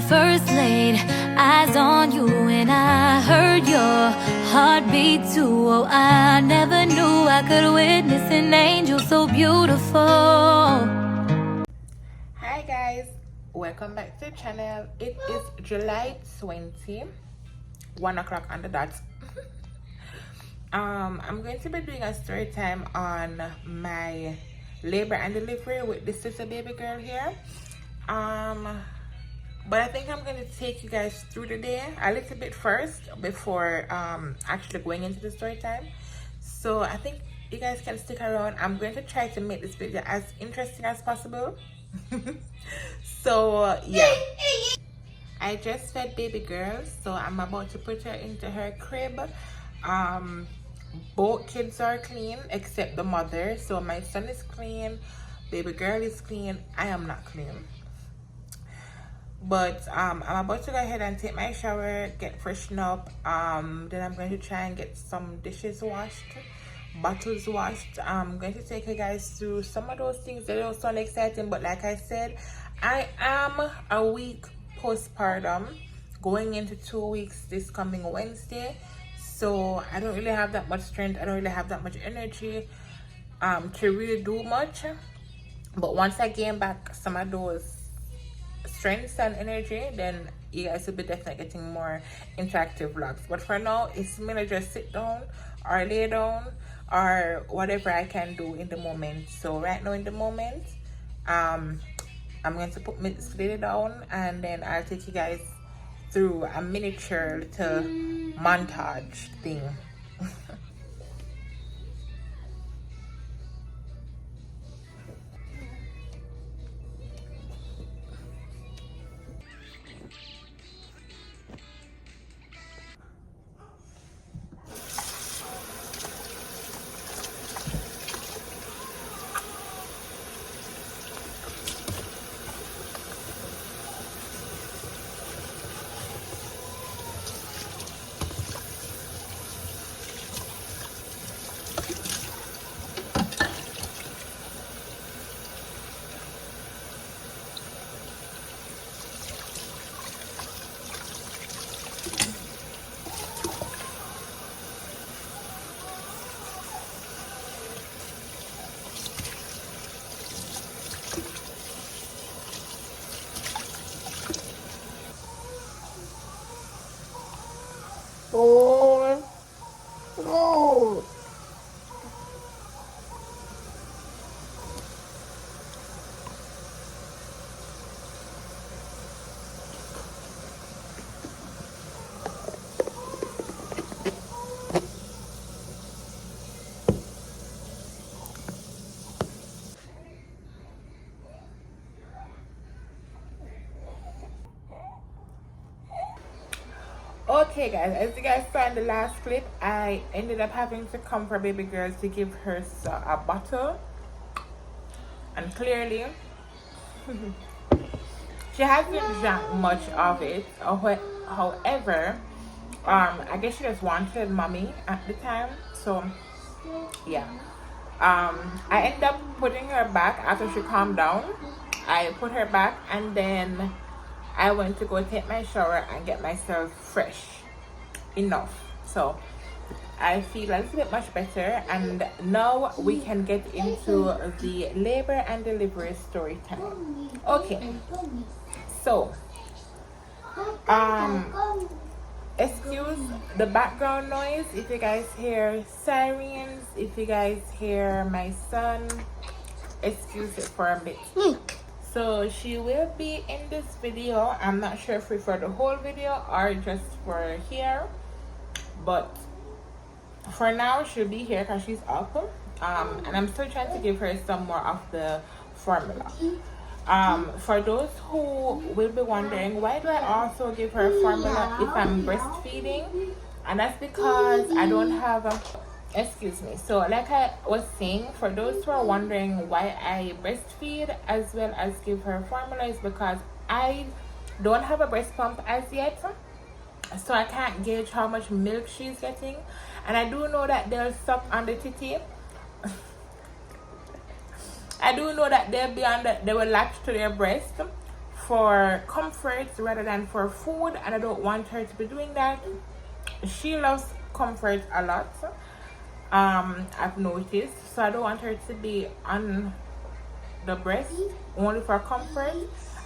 first laid eyes on you and I heard your heartbeat too. Oh, I never knew I could witness an angel so beautiful. Hi guys, welcome back to the channel. It is July 20, 1 o'clock on the dot. I'm going to be doing a story time on my labor and delivery with this little baby girl here. But I think I'm going to take you guys through the day a little bit first before actually going into the story time. So I think you guys can stick around. I'm going to try to make this video as interesting as possible. So yeah, I just fed baby girl, so I'm about to put her into her crib. Both kids are clean except the mother, so my son is clean, baby girl is clean, I am not clean. But I'm about to go ahead and take my shower, get freshened up. Then I'm going to try and get some dishes washed, bottles washed. I'm going to take you guys through some of those things that don't sound exciting, but like I said, I am a week postpartum, going into 2 weeks this coming Wednesday. So I don't really have that much strength, I don't really have that much energy to really do much. But once I gain back some of those strength and energy, then you guys will be definitely getting more interactive vlogs. But for now, it's me to just sit down or lay down or whatever I can do in the moment. So right now in the moment, I'm going to put Miss Lady down, and then I'll take you guys through a miniature little montage thing. Oh, no. Okay guys, as you guys saw in the last clip, I ended up having to come for baby girl to give her a bottle, and clearly she hasn't drank much of it. However, I guess she just wanted mommy at the time, so yeah. I ended up putting her back after she calmed down. I put her back, and then I went to go take my shower and get myself fresh enough. So I feel a little bit much better, and now we can get into the labor and delivery story time. Okay, so excuse the background noise if you guys hear sirens, if you guys hear my son, excuse it for a bit. So she will be in this video. I'm not sure if for the whole video or just for here, but for now she'll be here because she's up. And I'm still trying to give her some more of the formula. For those who will be wondering, why do I also give her formula if I'm breastfeeding? And that's because I don't have a excuse me. So like I was saying, for those who are wondering why I breastfeed as well as give her formula, is because I don't have a breast pump as yet, so I can't gauge how much milk she's getting. And I do know that they'll suck on the titty. I do know that they'll be on they will latch to their breast for comfort rather than for food, and I don't want her to be doing that. She loves comfort a lot, I've noticed, so I don't want her to be on the breast only for comfort.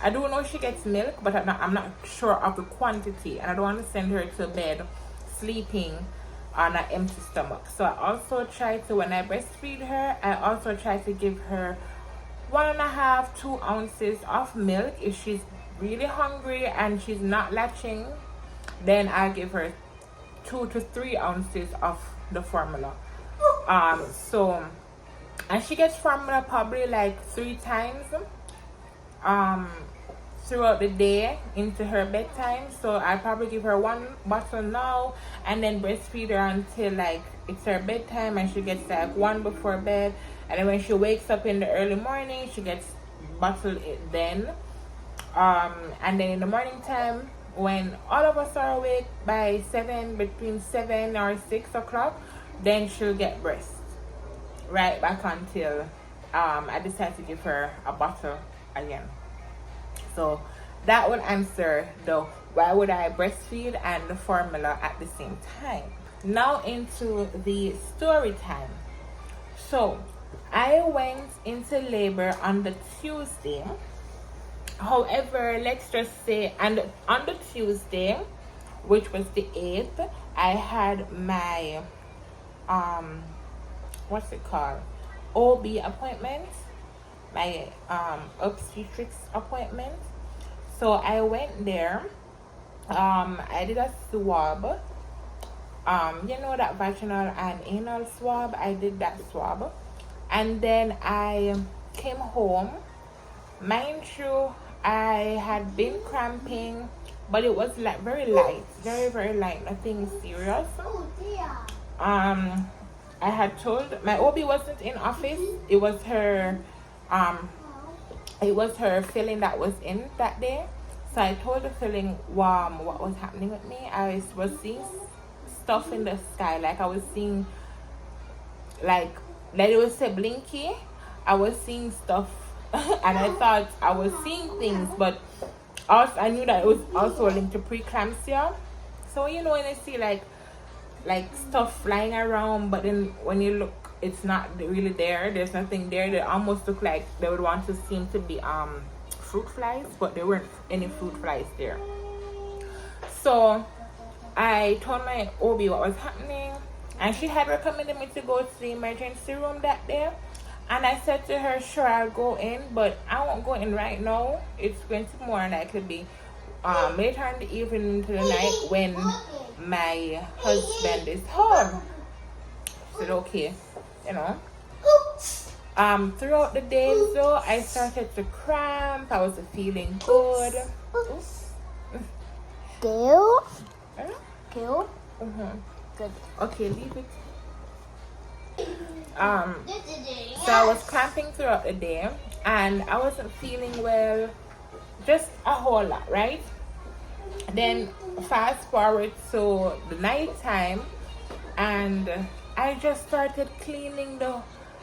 I do know she gets milk, but I'm not sure of the quantity, and I don't want to send her to bed sleeping on an empty stomach. So I also try to, when I breastfeed her, I also try to give her 1.5–2 ounces of milk. If she's really hungry and she's not latching, then I'll give her 2 to 3 ounces of the formula. So, and she gets formula probably like 3 times throughout the day into her bedtime. So I probably give her 1 bottle now and then breastfeed her until like it's her bedtime, and she gets like 1 before bed, and then when she wakes up in the early morning she gets bottled it then. And then in the morning time, when all of us are awake by between 7 or 6 o'clock, then she'll get breast right back until I decide to give her a bottle again. So that will answer the why would I breastfeed and the formula at the same time. Now into the story time. So I went into labor on the Tuesday. However, let's just say, and on the Tuesday, which was the 8th, I had my what's it called, OB appointment, my obstetrics appointment. So I went there. I did a swab, you know, that vaginal and anal swab. I did that swab, and then I came home. Mind you, I had been cramping, but it was like very light, very light, nothing serious. I had told my OB wasn't in office. It was her filling that was in that day. So I told the filling what was happening with me. I was seeing stuff in the sky, like I was seeing like it was say blinky. I was seeing stuff and I thought I was seeing things, but also I knew that it was also linked to preeclampsia. So you know, when you see like stuff flying around, but then when you look, it's not really there. There's nothing there. They almost look like they would want to seem to be fruit flies, but there weren't any fruit flies there. So I told my OB what was happening, and she had recommended me to go to the emergency room that day. And I said to her, sure, I'll go in, but I won't go in right now. It's going to more likely be later in the evening into the night when my husband is home. I said, okay, you know. Throughout the day though, I started to cramp. I wasn't feeling good. Kill? Kill? Good. Okay, leave it. So I was cramping throughout the day, and I wasn't feeling well, just a whole lot, right? Then fast forward to the night time, and I just started cleaning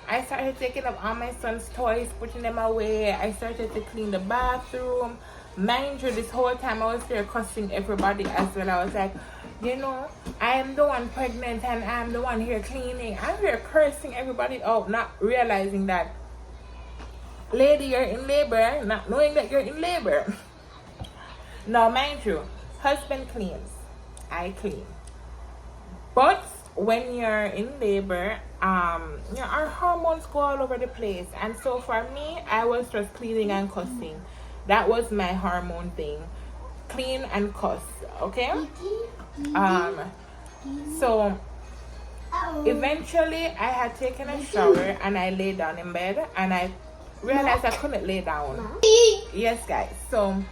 I started taking up all my son's toys, putting them away. I started to clean the bathroom. Mind you, this whole time I was there cussing everybody as well. I was like, you know, I am the one pregnant and I'm the one here cleaning. I'm here cursing everybody out, not realizing that, lady, you're in labor, not knowing that you're in labor. Now, mind you, husband cleans, I clean. But when you're in labor, you know, our hormones go all over the place. And so for me, I was just cleaning and cussing. That was my hormone thing. Clean and cuss, okay? So eventually I had taken a shower and I lay down in bed, and I realized I couldn't lay down. Yes, guys. So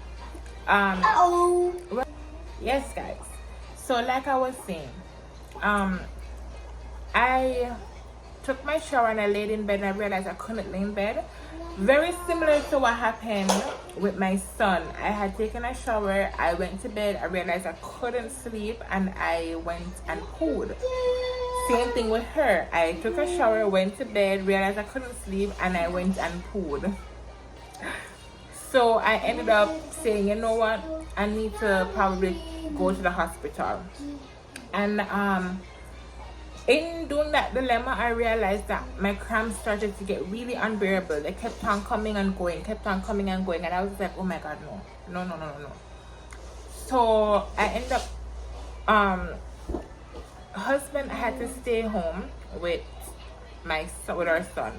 yes, guys. So like I was saying, I took my shower and I laid in bed, and I realized I couldn't lay in bed. Very similar to what happened with my son. I had taken a shower, I went to bed, I realized I couldn't sleep, and I went and pooed. Same thing with her. I took a shower, went to bed, realized I couldn't sleep, and I went and pooed. So I ended up saying, you know what, I need to probably go to the hospital. And in doing that dilemma, I realized that my cramps started to get really unbearable. They kept on coming and going, kept on coming and going, and I was like, oh my god, no, no, no, no, no, no. So I ended up husband had to stay home with with our son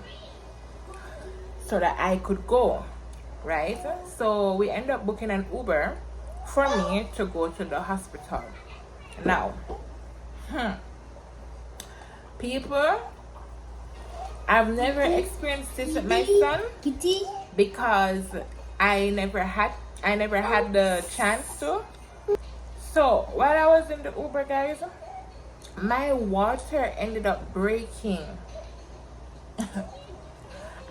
so that I could go, right? So we ended up booking an Uber for me to go to the hospital. Now, people, I've never experienced this with my son because I never had the chance to. So while I was in the Uber, guys, my water ended up breaking.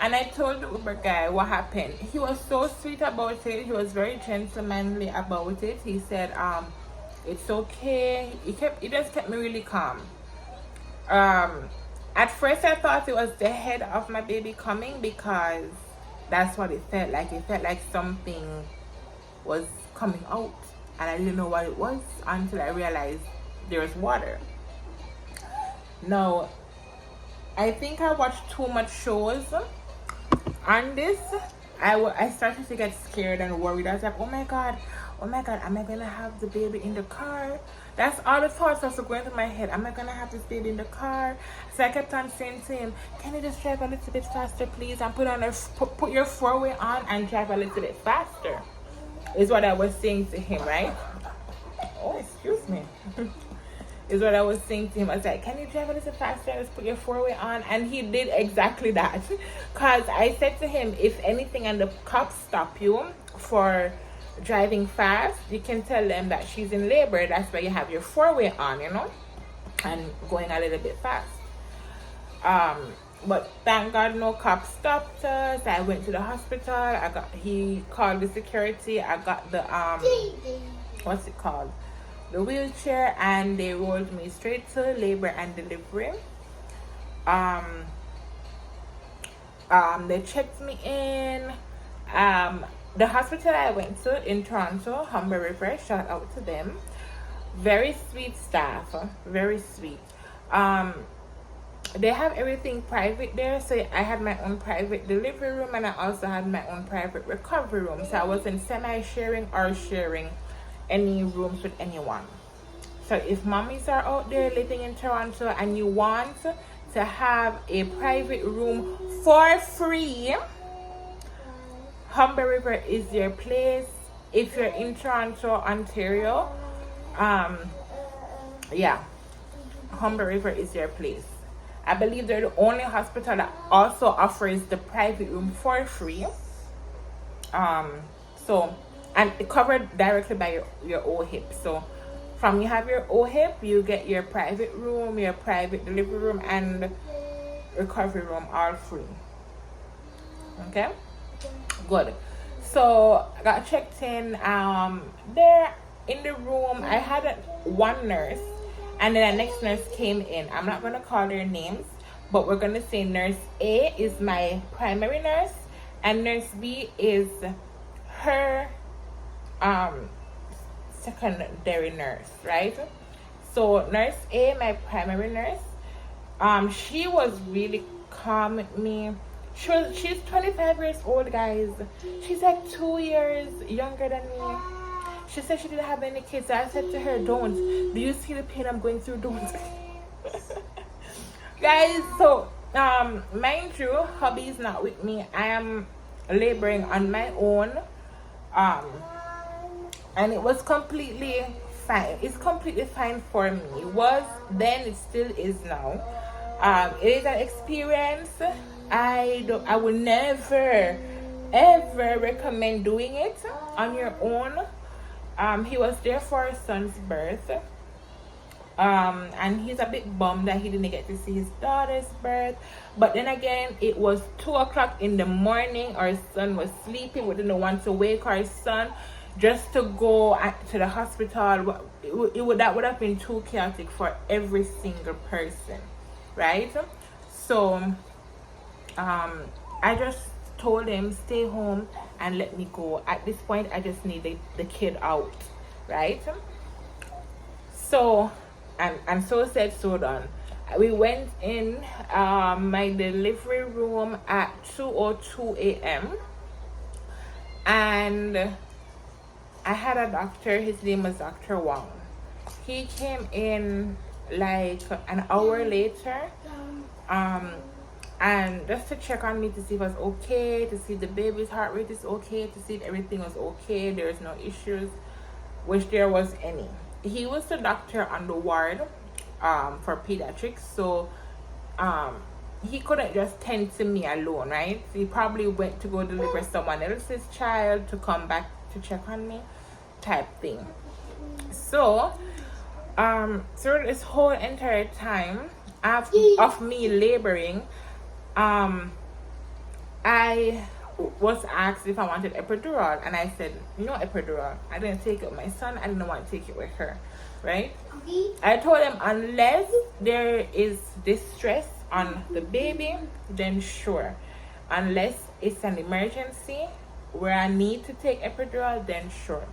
And I told the Uber guy what happened. He was so sweet about it. He was very gentlemanly about it. He said, it's okay. He just kept me really calm. At first I thought it was the head of my baby coming because that's what it felt like. It felt like something was coming out, and I didn't know what it was until I realized there was water. Now, I think I watched too much shows on this. I started to get scared and worried. I was like, oh my god, am I gonna have the baby in the car? That's all the thoughts that were going through my head. Am I gonna have this baby in the car? So I kept on saying to him, can you just drive a little bit faster, please, and put your four-way on and drive a little bit faster, is what I was saying to him, right? Oh, excuse me. Is what I was saying to him. I was like, can you drive a little faster? Let's put your four-way on. And he did exactly that. Because I said to him, if anything and the cops stop you for driving fast, you can tell them that she's in labor. That's why you have your four-way on, you know, and going a little bit fast. But thank God no cops stopped us. I went to the hospital. He called the security. I got the what's it called, the wheelchair, and they rolled me straight to labor and delivery. They checked me in. The hospital I went to in Toronto, Humber River, shout out to them. Very sweet staff, very sweet. They have everything private there, so I had my own private delivery room, and I also had my own private recovery room, so I wasn't semi-sharing or sharing any rooms with anyone. So if mommies are out there living in Toronto and you want to have a private room for free, Humber River is your place. If you're in Toronto, Ontario, yeah, Humber River is your place. I believe they're the only hospital that also offers the private room for free. So, and covered directly by your OHIP. So from you have your OHIP, you get your private room, your private delivery room, and recovery room all free. Okay, good. So I got checked in. There in the room, I had one nurse, and then the next nurse came in. I'm not gonna call their names, but we're gonna say nurse A is my primary nurse, and nurse B is her secondary nurse, right? So nurse A, my primary nurse, she was really calm with me. She's 25 years old, guys. She's like 2 years younger than me. She said she didn't have any kids. So I said to her, don't. Do you see the pain I'm going through? Don't. Guys, so mind you, hubby is not with me. I am laboring on my own. And it was completely fine. It's completely fine for me. It was then, it still is now. It is an experience. I would never ever recommend doing it on your own. He was there for his son's birth. And he's a bit bummed that he didn't get to see his daughter's birth. But then again, it was 2 o'clock in the morning. Our son was sleeping. We didn't want to wake our son just to go to the hospital. That would have been too chaotic for every single person, right? So I just told him stay home and let me go. At this point, I just need the kid out, right? So, and so said, so done. We went in my delivery room at 2:02 a.m. and I had a doctor. His name was Dr. Wang. He came in like an hour later, and just to check on me to see if I was okay, to see the baby's heart rate is okay, to see if everything was okay, there was no issues, which there was any. He was the doctor on the ward for pediatrics, so he couldn't just tend to me alone, right? He probably went to go deliver someone else's child to come back to check on me, type thing. So through this whole entire time of me laboring, I was asked if I wanted epidural, and I said no epidural. I didn't take it with my son. I didn't want to take it with her, right? I told him unless there is distress on the baby, then sure. Unless it's an emergency where I need to take epidural, then sure.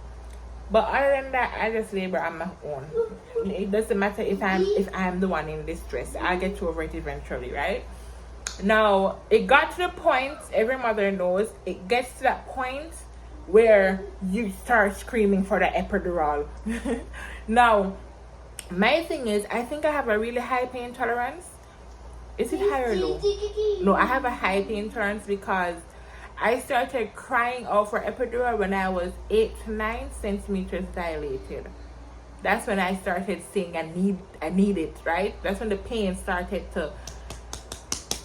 But other than that, I just labor on my own. It doesn't matter if I'm the one in distress. I'll get over it eventually, right? Now, it got to the point, every mother knows, it gets to that point where you start screaming for the epidural. Now, my thing is, I think I have a really high pain tolerance. Is it high or low? No, I have a high pain tolerance because I started crying out for epidural when I was 8 to 9 centimeters dilated. That's when I started saying I need it, right? That's when the pain started to,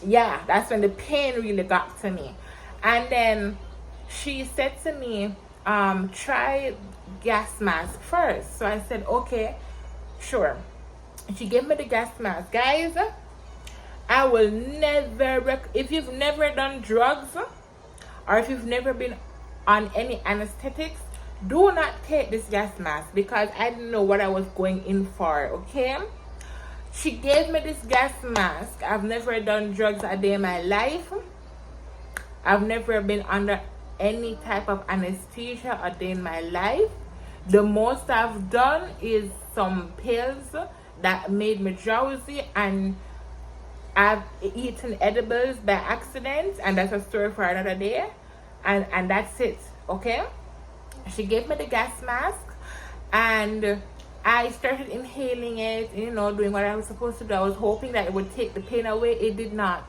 yeah, that's when the pain really got to me. And then she said to me, try gas mask first. So I said, okay, sure. She gave me the gas mask. Guys, I will never, if you've never done drugs, or if you've never been on any anesthetics, do not take this gas mask because I didn't know what I was going in for, okay? She gave me this gas mask. I've never done drugs a day in my life. I've never been under any type of anesthesia a day in my life. The most I've done is some pills that made me drowsy, and I've eaten edibles by accident, and that's a story for another day. And that's it, okay? She gave me the gas mask, and I started inhaling it, you know, doing what I was supposed to do. I was hoping that it would take the pain away. It did not.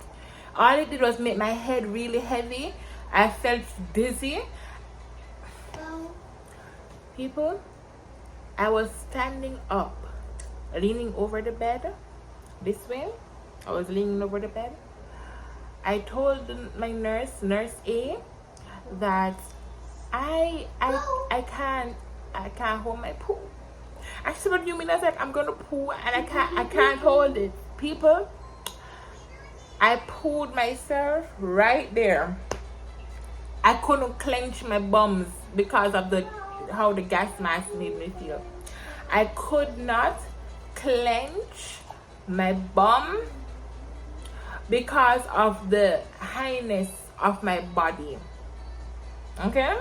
All it did was make my head really heavy. I felt dizzy. People, I was standing up, leaning over the bed, this way. I was leaning over the bed. I told my nurse A, that I can't hold my poo. I said, what do you mean? I was like, I'm gonna poo and I can't hold it. People, I pooed myself right there. I couldn't clench my bums because of how the gas mask made me feel. I could not clench my bum because of the highness of my body. Okay?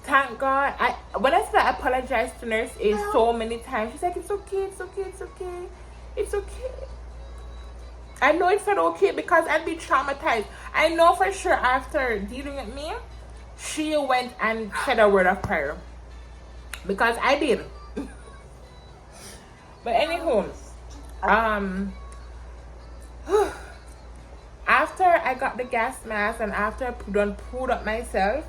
Thank God. When I said I apologized to Nurse A so many times, she's like, it's okay, it's okay, it's okay, it's okay. I know it's not okay because I'd be traumatized. I know for sure after dealing with me, she went and said a word of prayer. Because I did. But anywho, after I got the gas mask and after I done pulled up myself,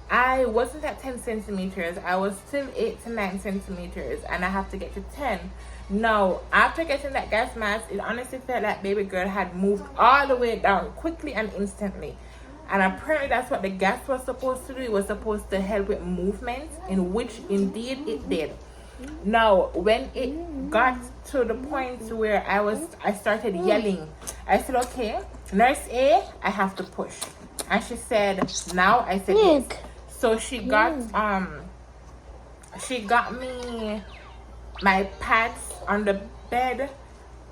I wasn't at 10 centimeters. I was still 8 to 9 centimeters, and I have to get to 10. Now, after getting that gas mask, it honestly felt like baby girl had moved all the way down quickly and instantly. And apparently that's what the gas was supposed to do. It was supposed to help with movement, in which indeed it did. Now, when it got to the point where I started yelling, I said, okay, Nurse A, I have to push. And she said, now? I said, yes. So she got me my pads on the bed,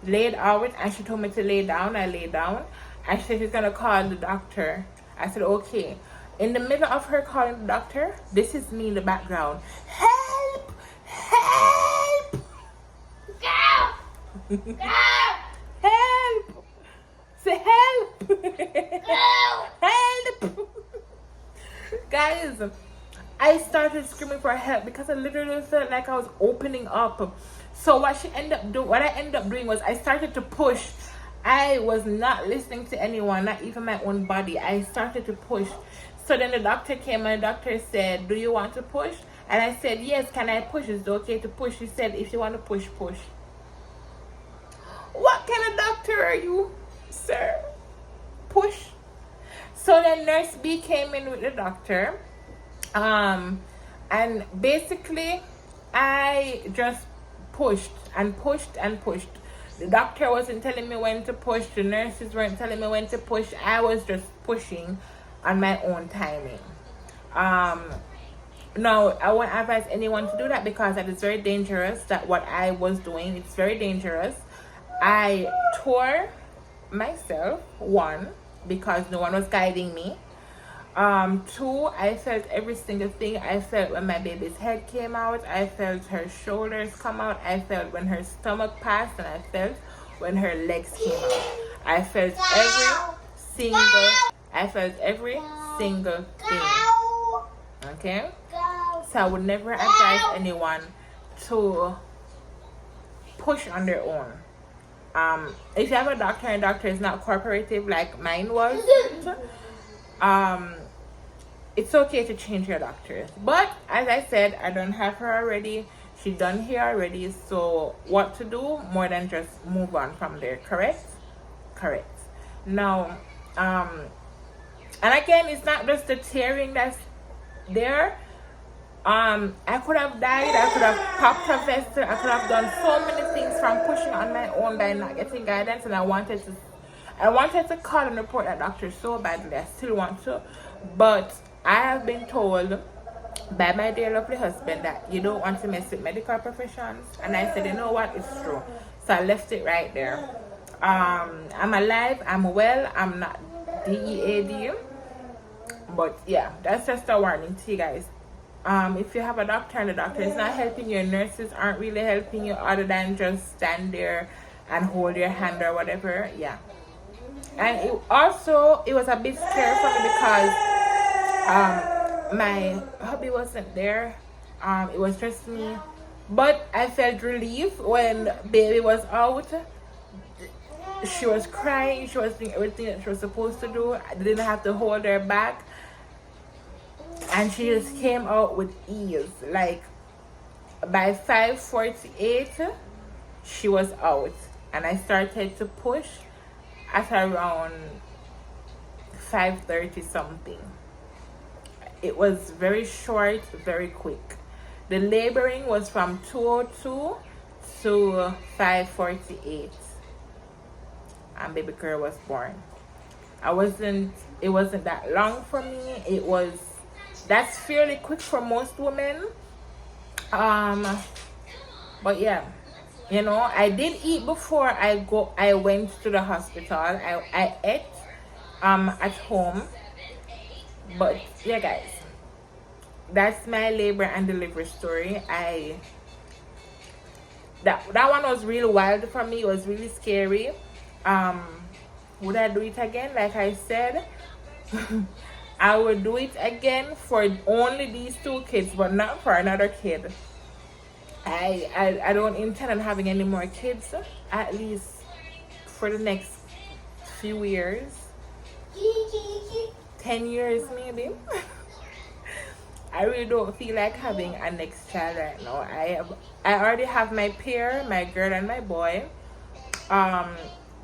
laid out, and she told me to lay down. I lay down, And she said she's gonna call the doctor. I said, okay. In the middle of her calling the doctor, this is me in the background. Help! Help! Help! Say help! Help! Guys, I started screaming for help because I literally felt like I was opening up. So what I ended up doing was I started to push. I was not listening to anyone, not even my own body. I started to push. So then the doctor came and the doctor said, do you want to push? And I said, yes, can I push? Is it okay to push? He said, if you want to push, push. What kind of doctor are you, sir? Push. So then Nurse B came in with the doctor. And basically, I just pushed and pushed and pushed. The doctor wasn't telling me when to push. The nurses weren't telling me when to push. I was just pushing on my own timing. No, I won't advise anyone to do that because that is very dangerous. That what I was doing, it's very dangerous. I tore myself, one, because no one was guiding me. Two, I felt every single thing. I felt when my baby's head came out. I felt her shoulders come out. I felt when her stomach passed, and I felt when her legs came out. I felt every single thing. Okay? So I would never advise anyone to push on their own. If you have a doctor and doctor is not cooperative like mine was, it's okay to change your doctors. But as I said, I don't have her already. She's done here already. So what to do more than just move on from there, correct? Correct. Now, and again, it's not just the tearing that's there. I could have died, I could have popped a vessel, I could have done so many things from pushing on my own by not getting guidance, and I wanted to call and report that doctor so badly. I still want to, but I have been told by my dear lovely husband that you don't want to mess with medical professions, and I said, you know what, it's true. So I left it right there. I'm alive, I'm well, I'm not DEAD, but yeah, that's just a warning to you guys. If you have a doctor and the doctor is not helping you, nurses aren't really helping you other than just stand there and hold your hand or whatever, yeah. And it was a bit scary for me because my hubby wasn't there. It was just me. But I felt relief when baby was out. She was crying, she was doing everything that she was supposed to do. I didn't have to hold her back. And she just came out with ease. Like by 5:48, she was out, and I started to push at around 5:30 something. It was very short, very quick. The laboring was from 2:02 to 5:48, and baby girl was born. It wasn't that long for me. That's fairly quick for most women. But yeah, you know, I did eat before I went to the hospital. I ate at home. But yeah, guys, that's my labor and delivery story. That one was really wild for me. It was really scary. Would I do it again? Like I said, I would do it again for only these two kids, but not for another kid. I don't intend on having any more kids, at least for the next few years. 10 years maybe. I really don't feel like having a next child right now. I already have my pair, my girl and my boy.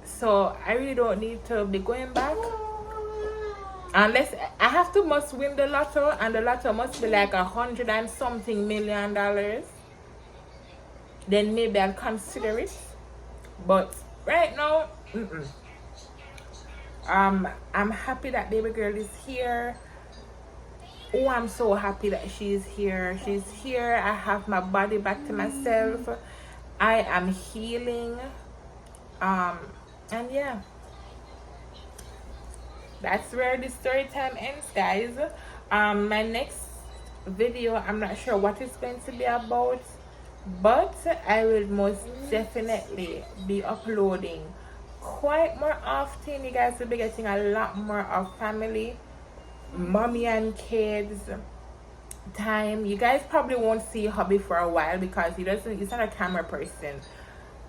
So I really don't need to be going back. Unless I must win the lotto, and the lotto must be like $100 and something million. Then maybe I'll consider it. But right now, I'm happy that baby girl is here. Oh, I'm so happy that she's here. She's here. I have my body back to myself. I am healing. And yeah. that's where the story time ends, guys. My next video, I'm not sure what it's going to be about, but I will most definitely be uploading quite more often. You guys will be getting a lot more of family, mommy and kids time. You guys probably won't see hubby for a while because he's not a camera person,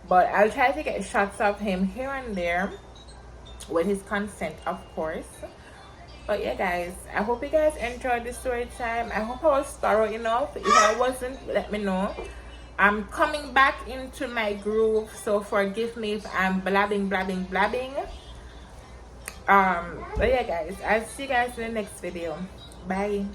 but I'll try to get shots of him here and there with his consent, of course. But yeah, guys, I hope you guys enjoyed the story time. I hope I was thorough enough. If I wasn't, let me know. I'm coming back into my groove, so forgive me if I'm blabbing. But yeah, guys, I'll see you guys in the next video. Bye.